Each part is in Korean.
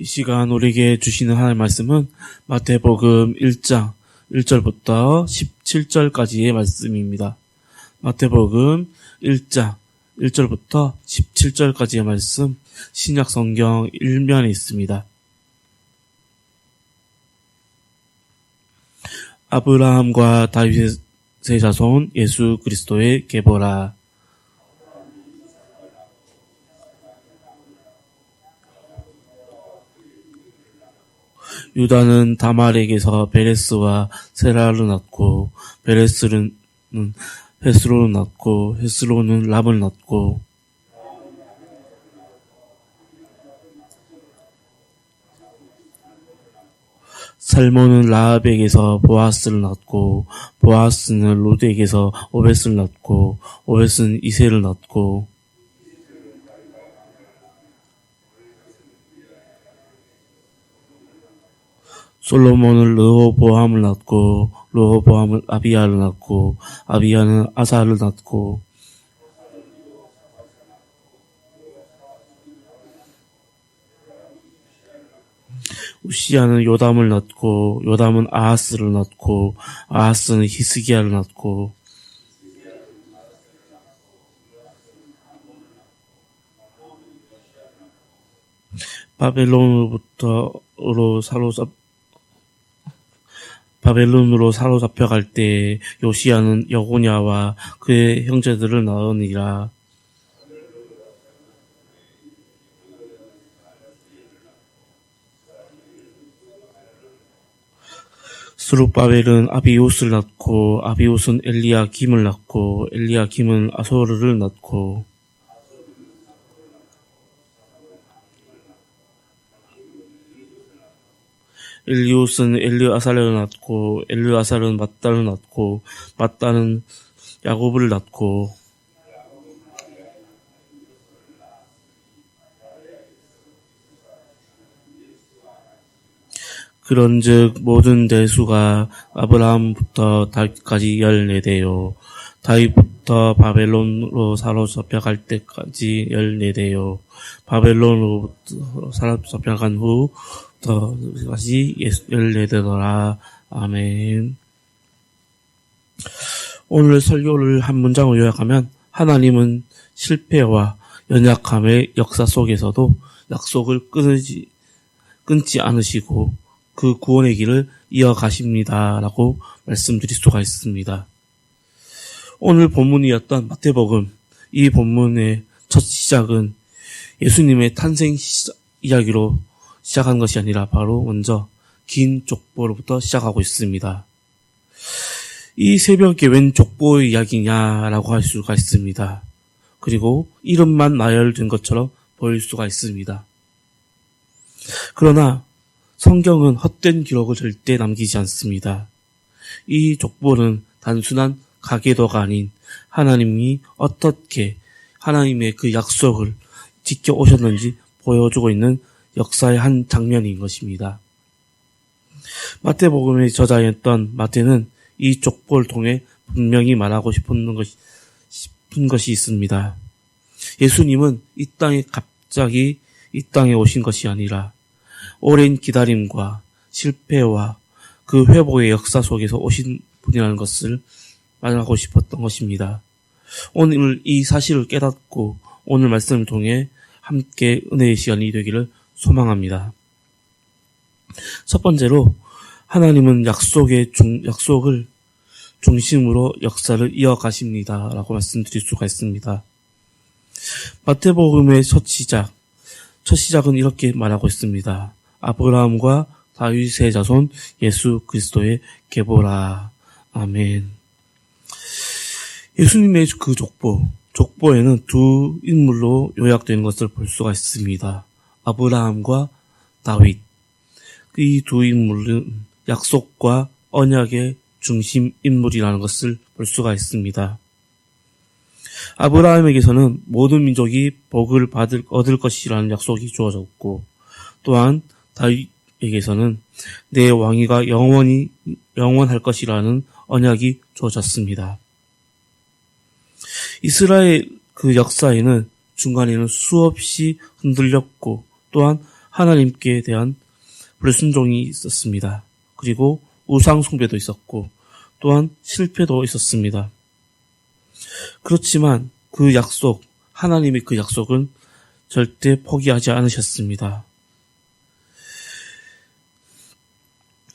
이 시간 우리에게 주시는 하나님의 말씀은 마태복음 1장 1절부터 17절까지의 말씀입니다. 마태복음 1장 1절부터 17절까지의 말씀, 신약 성경 1면에 있습니다. 아브라함과 다윗의 자손 예수 그리스도의 계보라. 유다는 다말에게서 베레스와 세라를 낳고, 베레스는 헤스론을 낳고, 헤스론은 람을 낳고, 살몬은 라합에게서 보아스를 낳고, 보아스는 롯에게서 오벳을 낳고, 오벳은 이새를 낳고, 솔로몬은 르호보암을 낳고, 르호보암은 아비야를 낳고, 아비야는 아사를 낳고, 우시야는 요담을 낳고, 요담은 아하스를 낳고, 아하스는 히스기야를 낳고, 바벨론으로 사로잡혀갈 때 요시야는 여고냐와 그의 형제들을 낳으니라. 스룹바벨은 아비웃을 낳고, 아비웃은 엘리야김을 낳고, 엘리야김은 아소르를 낳고, 엘리웃은 엘르아살을 낳고, 엘르아살은 맏단을 낳고, 맏단은 야곱을 낳고, 그런즉 모든 대수가 아브라함부터 다윗까지 14대요. 다윗부터 바벨론으로 사로잡혀갈 때까지 14대요. 바벨론으로 사로잡혀간 후 다시 14대더라. 아멘. 오늘 설교를 한 문장으로 요약하면, 하나님은 실패와 연약함의 역사 속에서도 약속을 끊지 않으시고 그 구원의 길을 이어가십니다. 라고 말씀드릴 수가 있습니다. 오늘 본문이었던 마태복음, 이 본문의 첫 시작은 예수님의 탄생 이야기로 시작한 것이 아니라 바로 먼저 긴 족보로부터 시작하고 있습니다. 이 새벽에 웬 족보의 이야기냐라고 할 수가 있습니다. 그리고 이름만 나열된 것처럼 보일 수가 있습니다. 그러나 성경은 헛된 기록을 절대 남기지 않습니다. 이 족보는 단순한 가계도가 아닌 하나님이 어떻게 하나님의 그 약속을 지켜오셨는지 보여주고 있는 역사의 한 장면인 것입니다. 마태복음의 저자였던 마태는 이 족보를 통해 분명히 말하고 싶은 것이 있습니다. 예수님은 갑자기 이 땅에 오신 것이 아니라 오랜 기다림과 실패와 그 회복의 역사 속에서 오신 분이라는 것을 말하고 싶었던 것입니다. 오늘 이 사실을 깨닫고 오늘 말씀을 통해 함께 은혜의 시간이 되기를 소망합니다. 첫 번째로, 하나님은 약속을 중심으로 역사를 이어가십니다. 라고 말씀드릴 수가 있습니다. 마태복음의 첫 시작은 이렇게 말하고 있습니다. 아브라함과 다윗의 자손 예수 그리스도의 계보라. 아멘. 예수님의 그 족보에는 두 인물로 요약되는 것을 볼 수가 있습니다. 아브라함과 다윗. 이 두 인물은 약속과 언약의 중심 인물이라는 것을 볼 수가 있습니다. 아브라함에게서는 모든 민족이 복을 얻을 것이라는 약속이 주어졌고, 또한 다윗에게서는 내 왕위가 영원할 것이라는 언약이 주어졌습니다. 이스라엘 그 역사에는 중간에는 수없이 흔들렸고, 또한 하나님께 대한 불순종이 있었습니다. 그리고 우상 숭배도 있었고 또한 실패도 있었습니다. 그렇지만 그 약속, 하나님의 그 약속은 절대 포기하지 않으셨습니다.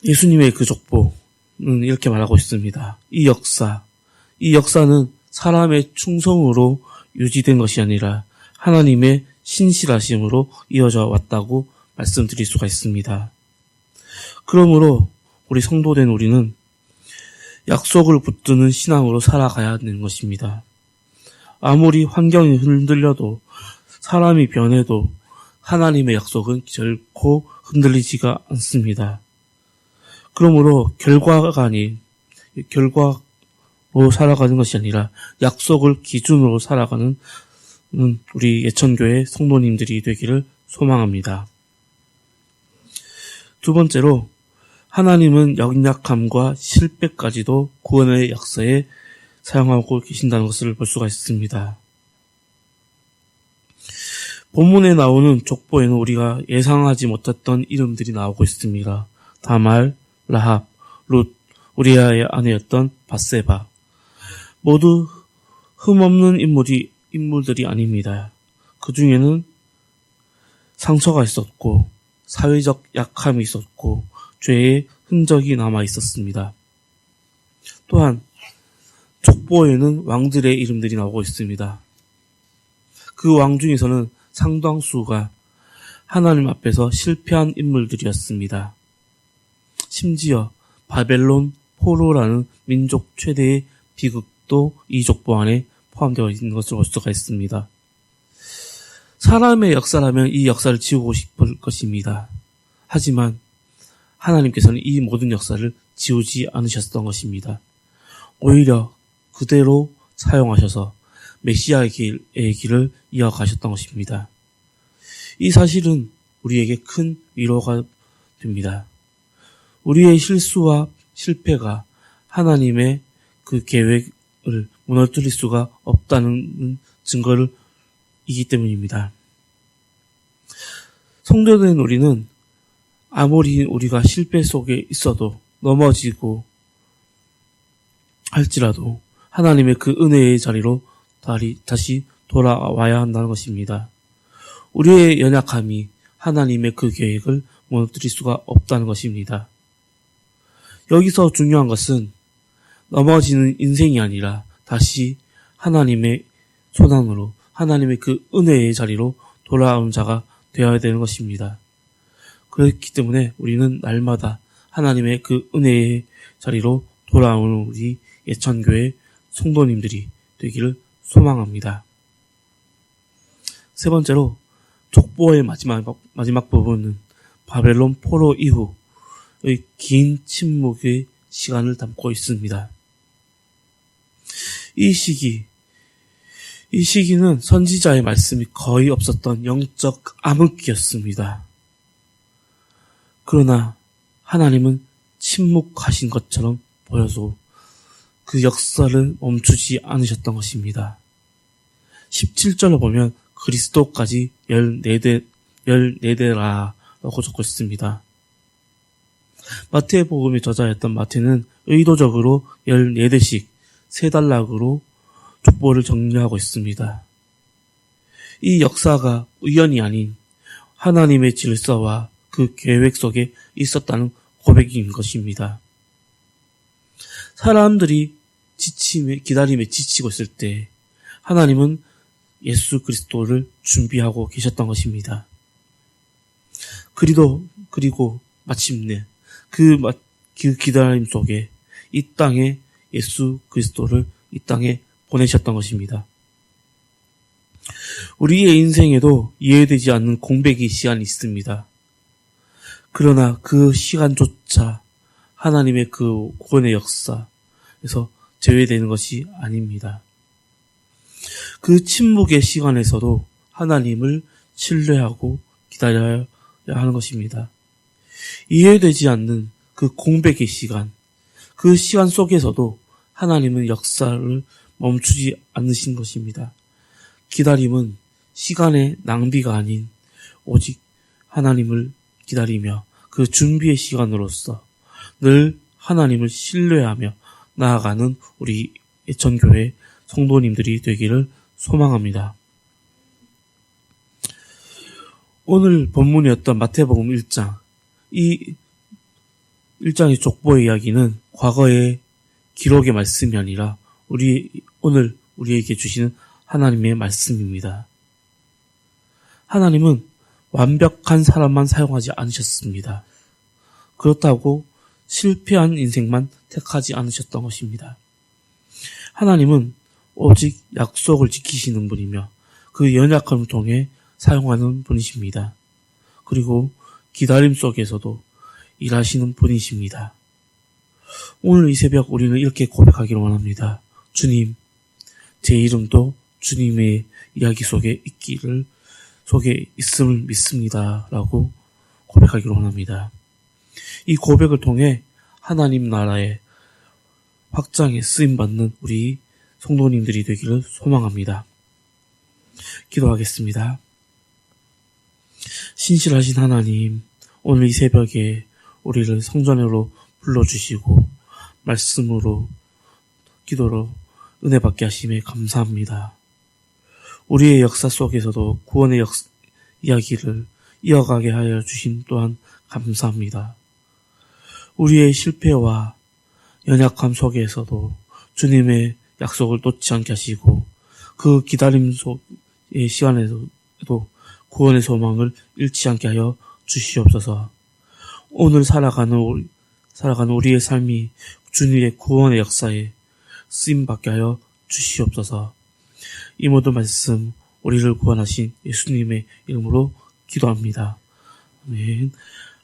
예수님의 그 족보는 이렇게 말하고 있습니다. 이 역사는 사람의 충성으로 유지된 것이 아니라 하나님의 신실하심으로 이어져 왔다고 말씀드릴 수가 있습니다. 그러므로 우리 성도된 우리는 약속을 붙드는 신앙으로 살아가야 하는 것입니다. 아무리 환경이 흔들려도 사람이 변해도 하나님의 약속은 결코 흔들리지가 않습니다. 그러므로 결과로 살아가는 것이 아니라 약속을 기준으로 살아가는 우리 예천교회 성도님들이 되기를 소망합니다. 두 번째로 하나님은 연약함과 실패까지도 구원의 역사에 사용하고 계신다는 것을 볼 수가 있습니다. 본문에 나오는 족보에는 우리가 예상하지 못했던 이름들이 나오고 있습니다. 다말, 라합, 룻, 우리아의 아내였던 밧세바. 모두 흠없는 인물들이 아닙니다. 그 중에는 상처가 있었고 사회적 약함이 있었고 죄의 흔적이 남아 있었습니다. 또한 족보에는 왕들의 이름들이 나오고 있습니다. 그 왕 중에서는 상당수가 하나님 앞에서 실패한 인물들이었습니다. 심지어 바벨론 포로라는 민족 최대의 비극도 이 족보 안에 포함되어 있는 것을 볼 수가 있습니다. 사람의 역사라면 이 역사를 지우고 싶을 것입니다. 하지만 하나님께서는 이 모든 역사를 지우지 않으셨던 것입니다. 오히려 그대로 사용하셔서 메시아의 길을 이어가셨던 것입니다. 이 사실은 우리에게 큰 위로가 됩니다. 우리의 실수와 실패가 하나님의 그 계획을 무너뜨릴 수가 없다는 증거이기 때문입니다. 성도된 우리는 아무리 우리가 실패 속에 있어도 넘어지고 할지라도 하나님의 그 은혜의 자리로 다시 돌아와야 한다는 것입니다. 우리의 연약함이 하나님의 그 계획을 무너뜨릴 수가 없다는 것입니다. 여기서 중요한 것은 넘어지는 인생이 아니라 다시 하나님의 손안으로 하나님의 그 은혜의 자리로 돌아오는 자가 되어야 되는 것입니다. 그렇기 때문에 우리는 날마다 하나님의 그 은혜의 자리로 돌아오는 우리 예천교회 성도님들이 되기를 소망합니다. 세 번째로 족보의 마지막 부분은 바벨론 포로 이후의 긴 침묵의 시간을 담고 있습니다. 이 시기는 선지자의 말씀이 거의 없었던 영적 암흑기였습니다. 그러나 하나님은 침묵하신 것처럼 보여도 그 역사를 멈추지 않으셨던 것입니다. 17절로 보면 그리스도까지 14대라고 적고 있습니다. 마태복음의 저자였던 마태는 의도적으로 14대씩 세 단락으로 족보를 정리하고 있습니다. 이 역사가 우연이 아닌 하나님의 질서와 그 계획 속에 있었다는 고백인 것입니다. 사람들이 기다림에 지치고 있을 때 하나님은 예수 그리스도를 준비하고 계셨던 것입니다. 그리고 마침내 그 기다림 속에 이 땅에 예수 그리스도를 이 땅에 보내셨던 것입니다. 우리의 인생에도 이해되지 않는 공백의 시간이 있습니다. 그러나 그 시간조차 하나님의 그 구원의 역사에서 제외되는 것이 아닙니다. 그 침묵의 시간에서도 하나님을 신뢰하고 기다려야 하는 것입니다. 이해되지 않는 그 공백의 시간, 그 시간 속에서도 하나님은 역사를 멈추지 않으신 것입니다. 기다림은 시간의 낭비가 아닌 오직 하나님을 기다리며 그 준비의 시간으로서 늘 하나님을 신뢰하며 나아가는 우리 예천교회 성도님들이 되기를 소망합니다. 오늘 본문이었던 마태복음 1장, 이 1장의 족보의 이야기는 과거의 기록의 말씀이 아니라 오늘 우리에게 주시는 하나님의 말씀입니다. 하나님은 완벽한 사람만 사용하지 않으셨습니다. 그렇다고 실패한 인생만 택하지 않으셨던 것입니다. 하나님은 오직 약속을 지키시는 분이며 그 연약함을 통해 사용하는 분이십니다. 그리고 기다림 속에서도 일하시는 분이십니다. 오늘 이 새벽 우리는 이렇게 고백하기를 원합니다. 주님, 제 이름도 주님의 이야기 속에 있음을 믿습니다. 라고 고백하기를 원합니다. 이 고백을 통해 하나님 나라의 확장에 쓰임받는 우리 성도님들이 되기를 소망합니다. 기도하겠습니다. 신실하신 하나님, 오늘 이 새벽에 우리를 성전으로 불러주시고 말씀으로 기도로 은혜 받게 하심에 감사합니다. 우리의 역사 속에서도 구원의 이야기를 이어가게 하여 주심 또한 감사합니다. 우리의 실패와 연약함 속에서도 주님의 약속을 놓지 않게 하시고 그 기다림 속의 시간에도 구원의 소망을 잃지 않게 하여 주시옵소서. 오늘 살아가는 우리의 삶이 주님의 구원의 역사에 쓰임받게 하여 주시옵소서. 이 모든 말씀 우리를 구원하신 예수님의 이름으로 기도합니다. 아멘.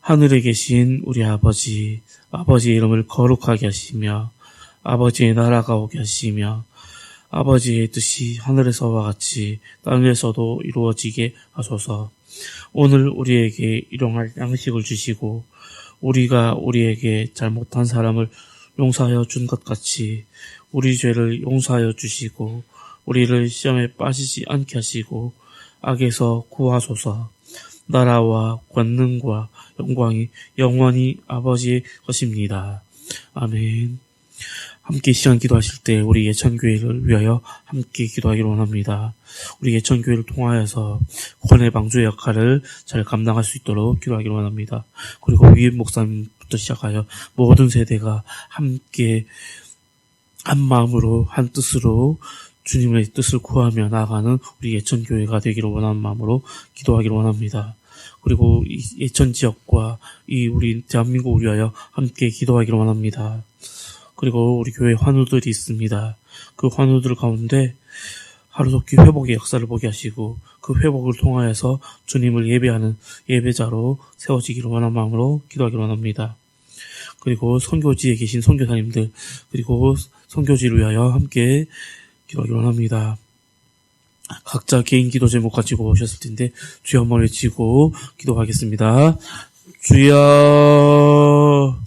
하늘에 계신 우리 아버지의 이름을 거룩하게 하시며 아버지의 나라가 오게 하시며 아버지의 뜻이 하늘에서와 같이 땅에서도 이루어지게 하소서. 오늘 우리에게 일용할 양식을 주시고 우리가 우리에게 잘못한 사람을 용서하여 준 것 같이 우리 죄를 용서하여 주시고 우리를 시험에 빠지지 않게 하시고 악에서 구하소서. 나라와 권능과 영광이 영원히 아버지의 것입니다. 아멘. 함께 시간 기도하실 때 우리 예천교회를 위하여 함께 기도하기를 원합니다. 우리 예천교회를 통하여서 구원의 방주의 역할을 잘 감당할 수 있도록 기도하기를 원합니다. 그리고 위임 목사님부터 시작하여 모든 세대가 함께 한 마음으로 한 뜻으로 주님의 뜻을 구하며 나아가는 우리 예천교회가 되기를 원하는 마음으로 기도하기를 원합니다. 그리고 이 예천 지역과 이 우리 대한민국을 위하여 함께 기도하기를 원합니다. 그리고 우리 교회 환우들이 있습니다. 그 환우들 가운데 하루속히 회복의 역사를 보게 하시고 그 회복을 통하여서 주님을 예배하는 예배자로 세워지기를 원하는 마음으로 기도하기를 원합니다. 그리고 선교지에 계신 선교사님들 그리고 선교지를 위하여 함께 기도하기를 원합니다. 각자 개인 기도 제목 가지고 오셨을 텐데 주여 한번 외치고 기도하겠습니다. 주여